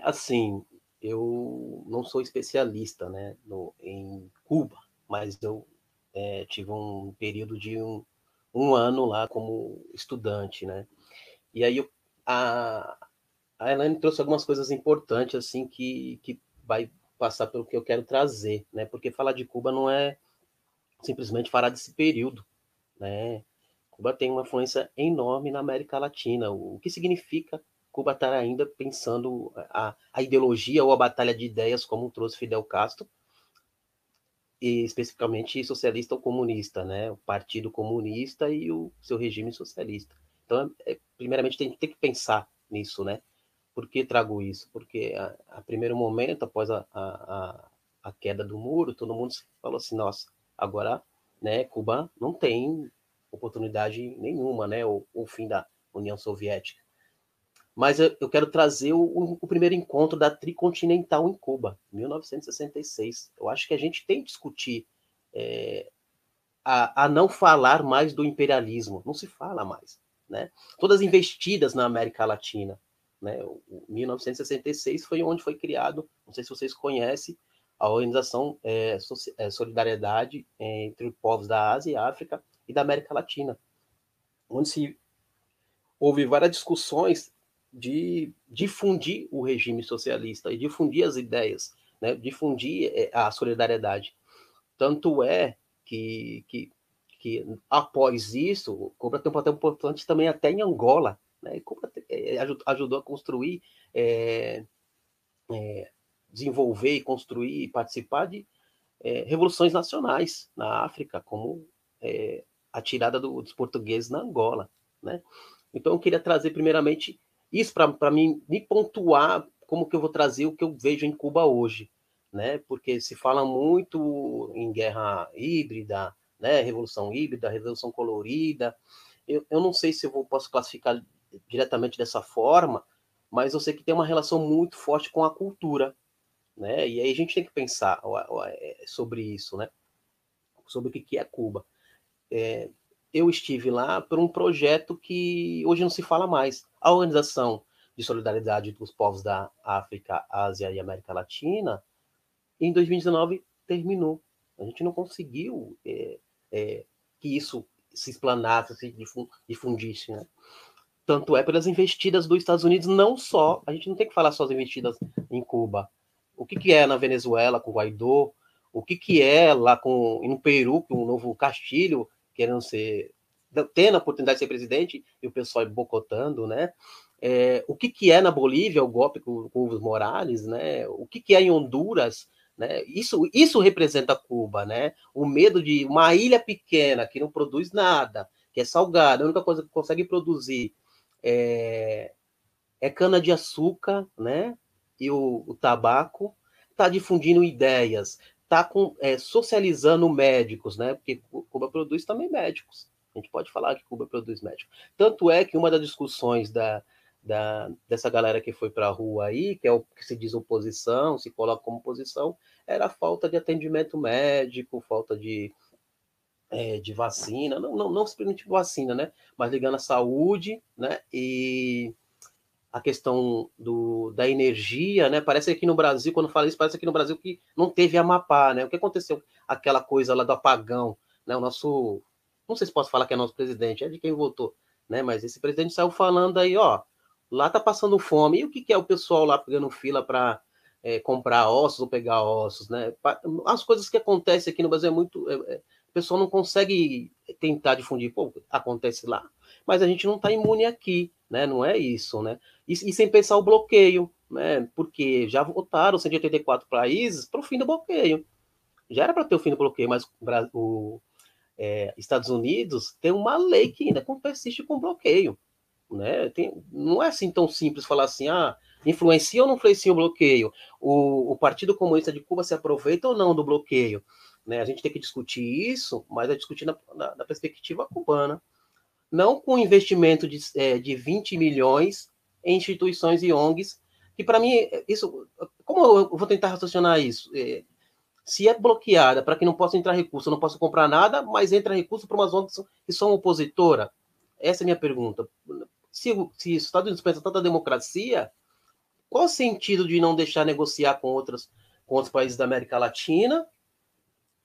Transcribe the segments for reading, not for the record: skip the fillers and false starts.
Assim, eu não sou especialista, né, em Cuba, mas eu tive um período de um ano lá como estudante, né? E aí a, a Elaine trouxe algumas coisas importantes, assim, que vai passar pelo que eu quero trazer, né? Porque falar de Cuba não é simplesmente falar desse período, né? Cuba tem uma influência enorme na América Latina. O que significa Cuba estar ainda pensando a ideologia ou a batalha de ideias como trouxe Fidel Castro, e especificamente socialista ou comunista, né? O Partido Comunista e o seu regime socialista. Então, primeiramente, tem que pensar nisso, né? Por que trago isso? Porque a primeiro momento, após a queda do muro, todo mundo falou assim, nossa, agora, né, Cuba não tem oportunidade nenhuma, né, o fim da União Soviética. Mas eu quero trazer o primeiro encontro da Tricontinental em Cuba, 1966. Eu acho que a gente tem que discutir a não falar mais do imperialismo. Não se fala mais, né? Todas investidas na América Latina, né? O 1966 foi onde foi criado, não sei se vocês conhecem, a Organização Solidariedade entre povos da Ásia e África e da América Latina, onde se houve várias discussões de difundir o regime socialista e difundir as ideias, né? Difundir a solidariedade. Tanto é que após isso, o Cobra tem um papel importante também até em Angola. Né? Cobra ajudou a construir, é, desenvolver e construir e participar de revoluções nacionais na África, como a tirada dos portugueses na Angola. Né? Então eu queria trazer primeiramente isso para me pontuar como que eu vou trazer o que eu vejo em Cuba hoje, né? Porque se fala muito em guerra híbrida, né? Revolução híbrida, revolução colorida. Eu não sei se posso classificar diretamente dessa forma, mas eu sei que tem uma relação muito forte com a cultura, né? E aí a gente tem que pensar sobre isso, né? Sobre o que é Cuba. Eu estive lá por um projeto que hoje não se fala mais. A Organização de Solidariedade dos Povos da África, Ásia e América Latina, em 2019 terminou. A gente não conseguiu que isso se explanasse, se difundisse. Né? Tanto é pelas investidas dos Estados Unidos, não só, a gente não tem que falar só das investidas em Cuba. O que é na Venezuela com Guaidó, o que é lá no Peru com o novo Castilho querendo ser, tendo a oportunidade de ser presidente e o pessoal bocotando, né? O que é na Bolívia o golpe com o Evo Morales, né? O que é em Honduras, né? Isso representa Cuba, né? O medo de uma ilha pequena que não produz nada, que é salgada, a única coisa que consegue produzir é, cana-de-açúcar, né? E o tabaco, está difundindo ideias, está socializando médicos, né? Porque Cuba produz também médicos. A gente pode falar que Cuba produz médicos. Tanto é que uma das discussões dessa galera que foi para a rua aí, que é o que se diz oposição, se coloca como oposição, era a falta de atendimento médico, falta de vacina, não simplesmente vacina, né? Mas ligando à saúde, né? E a questão da energia, né? Parece que aqui no Brasil, quando fala isso, parece aqui no Brasil que não teve Amapá, né? O que aconteceu? Aquela coisa lá do apagão, né? O nosso, não sei se posso falar que é nosso presidente, é de quem votou, né? Mas esse presidente saiu falando aí, ó, lá tá passando fome. E o que é o pessoal lá pegando fila para comprar ossos ou pegar ossos, né? As coisas que acontecem aqui no Brasil é muito, o pessoal não consegue tentar difundir, pô, acontece lá, mas a gente não está imune aqui, né? Não é isso, né? E sem pensar o bloqueio, né? Porque já votaram 184 países para o fim do bloqueio. Já era para ter o fim do bloqueio, mas Estados Unidos tem uma lei que ainda persiste com bloqueio. Né? Não é assim tão simples falar assim, influencia ou não influencia o bloqueio? O Partido Comunista de Cuba se aproveita ou não do bloqueio? Né? A gente tem que discutir isso, mas é discutir na perspectiva cubana. Não com investimento de 20 milhões em instituições e ONGs, que para mim, isso, como eu vou tentar raciocinar isso? Se é bloqueada para que não possa entrar recurso, eu não posso comprar nada, mas entra recurso para umas ONGs que são opositora? Essa é a minha pergunta. Se os Estados Unidos pensam tanta democracia, Qual o sentido de não deixar negociar com outros países da América Latina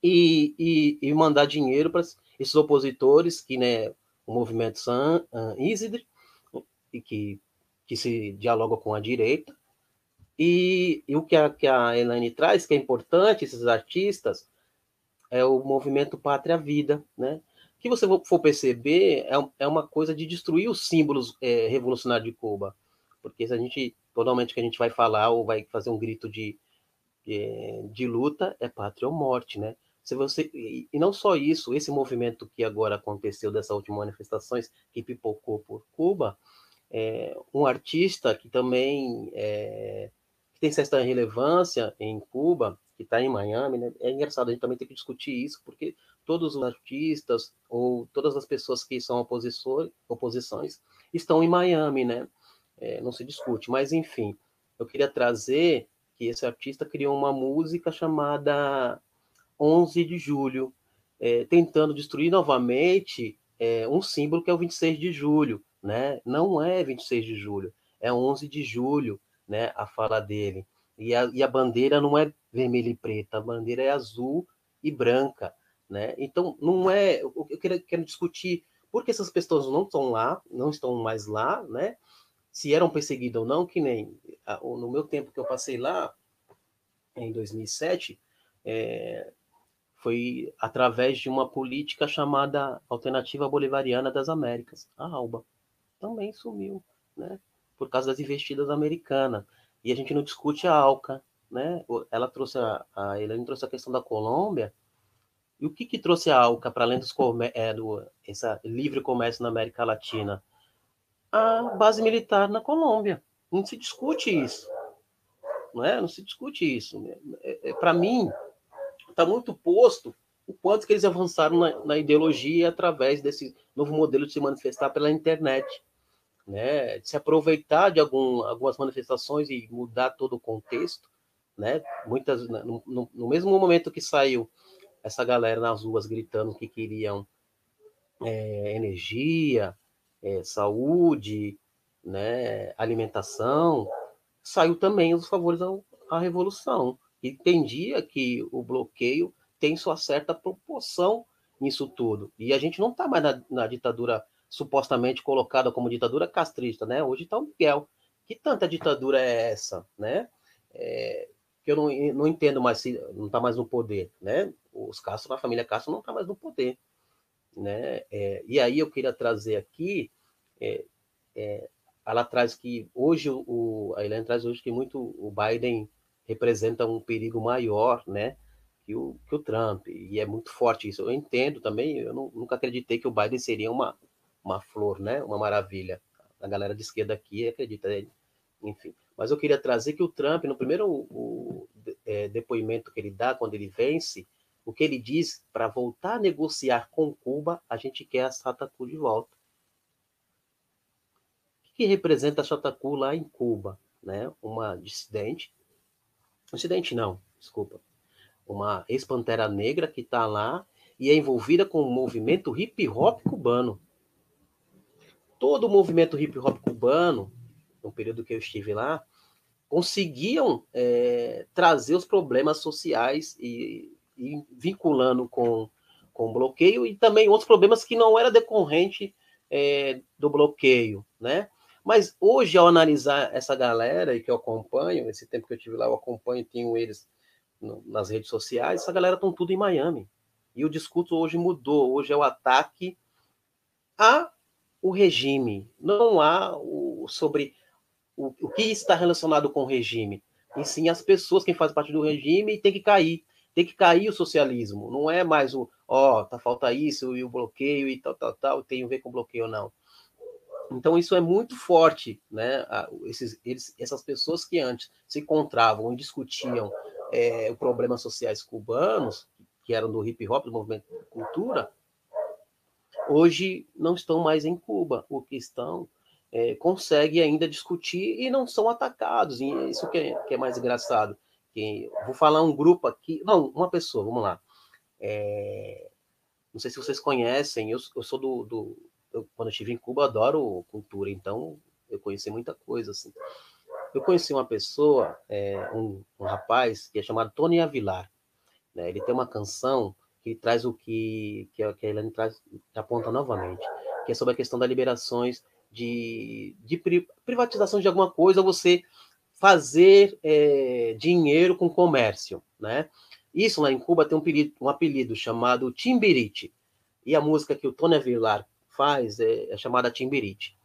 e mandar dinheiro para esses opositores, que, né, o movimento San Isidre, e que se dialoga com a direita, e o que a Elaine traz, que é importante, esses artistas, é o movimento Pátria Vida, né? Que você for perceber, é uma coisa de destruir os símbolos revolucionários de Cuba. Porque se a gente, totalmente que a gente vai falar ou vai fazer um grito de luta, é pátria ou morte, né? Se você, e não só isso, esse movimento que agora aconteceu, dessas últimas manifestações, que pipocou por Cuba, um artista que também que tem certa relevância em Cuba, que está em Miami, né? É engraçado, a gente também tem que discutir isso, porque todos os artistas ou todas as pessoas que são oposições estão em Miami, né? Não se discute, mas enfim, eu queria trazer que esse artista criou uma música chamada 11 de julho, tentando destruir novamente um símbolo que é o 26 de julho, né? Não é 26 de julho, é 11 de julho, né? A fala dele. E a bandeira não é vermelha e preta, a bandeira é azul e branca, né? Então, não é. Eu quero discutir por que essas pessoas não estão lá, não estão mais lá, né? Se eram perseguidas ou não, que nem no meu tempo que eu passei lá, em 2007, é, foi através de uma política chamada Alternativa Bolivariana das Américas, a ALBA. Também sumiu, né? Por causa das investidas americanas. E a gente não discute a ALCA, né? Ela trouxe a Elaine trouxe a questão da Colômbia. E o que trouxe a ALCA para além do essa livre comércio na América Latina? A base militar na Colômbia. Não se discute isso, não é? Não se discute isso. Para mim, está muito posto o quanto que eles avançaram na ideologia através desse novo modelo de se manifestar pela internet, né? De se aproveitar de algumas manifestações e mudar todo o contexto, né? Muitas no mesmo momento que saiu essa galera nas ruas gritando que queriam energia, saúde, né? Alimentação, saiu também os favores à revolução. Entendia que o bloqueio tem sua certa proporção nisso tudo. E a gente não está mais na ditadura supostamente colocada como ditadura castrista, né? Hoje está o Miguel. Que tanta ditadura é essa, né? Que eu não entendo mais se não está mais no poder, né? Os Castro, a família Castro não está mais no poder, né? E aí eu queria trazer aqui é, ela traz que hoje a Helene traz hoje que muito o Biden representa um perigo maior, né, que o Trump, e é muito forte isso. Eu entendo também, eu nunca acreditei que o Biden seria uma flor, né, uma maravilha. A galera de esquerda aqui acredita, enfim. Mas eu queria trazer que o Trump, no primeiro depoimento que ele dá, quando ele vence, o que ele diz, para voltar a negociar com Cuba, a gente quer a Satacu de volta. Que representa a Chatacu lá em Cuba, né? Uma dissidente não, desculpa, uma ex-pantera negra que está lá e é envolvida com o movimento hip hop cubano. Todo o movimento hip hop cubano, no período que eu estive lá, conseguiam trazer os problemas sociais e vinculando com bloqueio e também outros problemas que não era decorrente do bloqueio, né? Mas hoje, ao analisar essa galera e que eu acompanho, esse tempo que eu tive lá, eu acompanho, tenho eles nas redes sociais, essa galera estão tudo em Miami. E o discurso hoje mudou. Hoje é o ataque a o regime, não há sobre o que está relacionado com o regime, e sim as pessoas que fazem parte do regime e tem que cair o socialismo, não é mais tá falta isso e o bloqueio e tal, tem a ver com bloqueio ou não. Então isso é muito forte, né? Essas pessoas que antes se encontravam e discutiam os problemas sociais cubanos, que eram do hip hop, do movimento de cultura, hoje não estão mais em Cuba, o que estão conseguem ainda discutir e não são atacados. E isso que é mais engraçado. Vou falar um grupo aqui, não, uma pessoa, vamos lá. Não sei se vocês conhecem, eu sou quando eu estive em Cuba, adoro cultura, então eu conheci muita coisa. Assim. Eu conheci uma pessoa, um rapaz, que é chamado Tony Avilar, né? Ele tem uma canção que traz o que a Elaine traz, que aponta novamente, que é sobre a questão das liberações de privatização de alguma coisa, você fazer dinheiro com comércio, né? Isso lá em Cuba tem um apelido chamado Timbirite. E a música que o Tony Avilar faz é chamada Timbirite.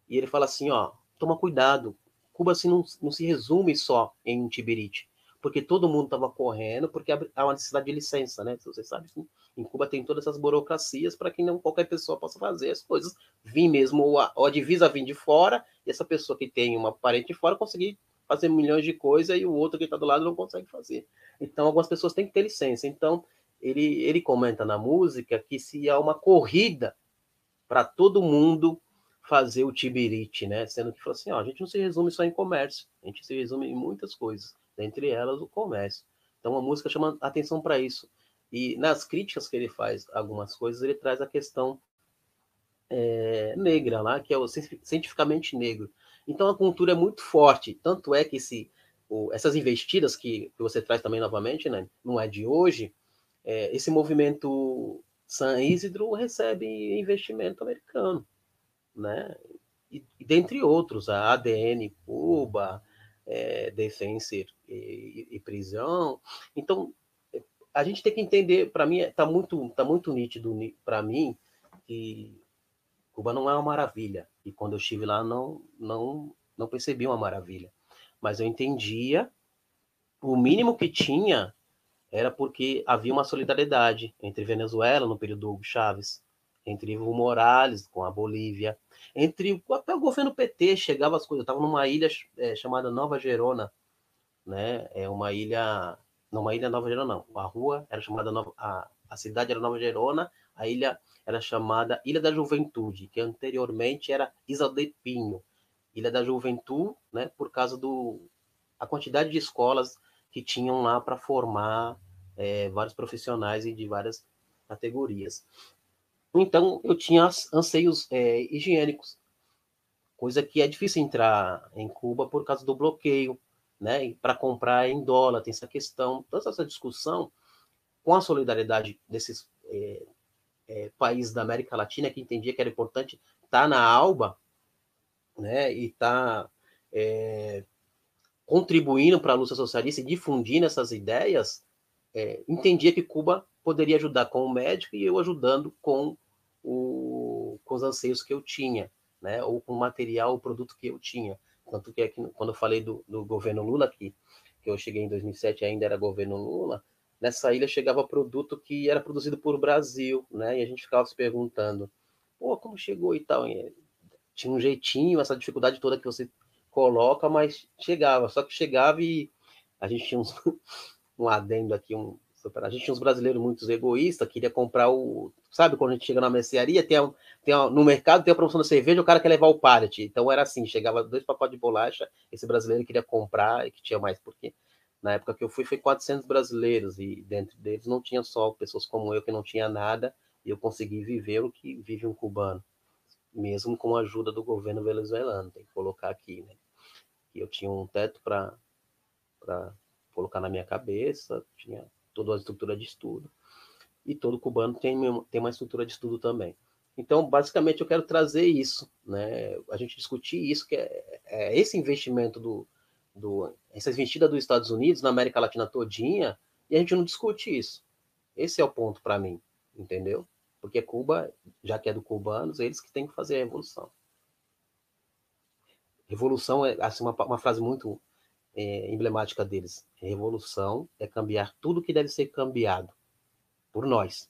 E ele fala assim, ó, toma cuidado, Cuba assim, não se resume só em um Timbirite, porque todo mundo estava correndo, porque há uma necessidade de licença, né? Você sabe, em Cuba tem todas essas burocracias para que não qualquer pessoa possa fazer as coisas. Vir mesmo, ou a divisa vir de fora, e essa pessoa que tem uma parente de fora conseguir fazer milhões de coisas e o outro que está do lado não consegue fazer. Então, algumas pessoas têm que ter licença. Então, ele comenta na música que se há uma corrida para todo mundo fazer o tibirite, né? Sendo que falou assim, ó, a gente não se resume só em comércio, a gente se resume em muitas coisas, dentre elas o comércio. Então a música chama atenção para isso. E nas críticas que ele faz algumas coisas, ele traz a questão negra lá, que é o cientificamente negro. Então a cultura é muito forte, tanto é que essas investidas que você traz também novamente, né, não é de hoje, esse movimento San Isidro recebe investimento americano, né? E dentre outros, a ADN Cuba, Defense e Prisão. Então, a gente tem que entender, para mim, tá muito nítido para mim que Cuba não é uma maravilha. E quando eu estive lá, não percebi uma maravilha. Mas eu entendia, o mínimo que tinha era porque havia uma solidariedade entre Venezuela, no período do Hugo Chávez, entre Evo Morales com a Bolívia, entre até o governo PT chegava as coisas. Eu estava numa ilha chamada Nova Gerona, né? Não, uma ilha Nova Gerona, não. A rua era chamada a cidade era Nova Gerona, a ilha era chamada Ilha da Juventude, que anteriormente era Isla de Pinho, Ilha da Juventude, né? Por causa do a quantidade de escolas que tinham lá para formar vários profissionais e de várias categorias. Então, eu tinha anseios higiênicos, coisa que é difícil entrar em Cuba por causa do bloqueio, né? Para comprar em dólar, tem essa questão, toda essa discussão com a solidariedade desses países da América Latina que entendia que era importante estar na ALBA, né? E estar contribuindo para a luta socialista e difundindo essas ideias, entendia que Cuba poderia ajudar com o médico e eu ajudando com os anseios que eu tinha, né? Ou com o material, o produto que eu tinha. Tanto que aqui, quando eu falei do governo Lula, que eu cheguei em 2007 ainda era governo Lula, nessa ilha chegava produto que era produzido por Brasil, né? E a gente ficava se perguntando, pô, como chegou e tal. E tinha um jeitinho, essa dificuldade toda que você coloca, mas chegava. Só que chegava e a gente tinha um adendo aqui, a gente tinha uns brasileiros muito egoístas, queria comprar sabe quando a gente chega na mercearia, no mercado tem a promoção da cerveja, o cara quer levar o pallet. Então era assim, chegava 2 pacotes de bolacha, esse brasileiro queria comprar e que tinha mais, porque na época que eu fui foi 400 brasileiros e dentro deles não tinha só pessoas como eu que não tinha nada e eu consegui viver o que vive um cubano, mesmo com a ajuda do governo venezuelano, tem que colocar aqui, né? Que eu tinha um teto para colocar na minha cabeça, tinha toda a estrutura de estudo. E todo cubano tem uma estrutura de estudo também. Então, basicamente, eu quero trazer isso, né? A gente discutir isso, que é esse investimento essa investida dos Estados Unidos na América Latina todinha, e a gente não discute isso. Esse é o ponto para mim, entendeu? Porque Cuba, já que é do cubanos, eles que têm que fazer a revolução. Revolução é assim, uma frase muito emblemática deles. Revolução é cambiar tudo que deve ser cambiado por nós.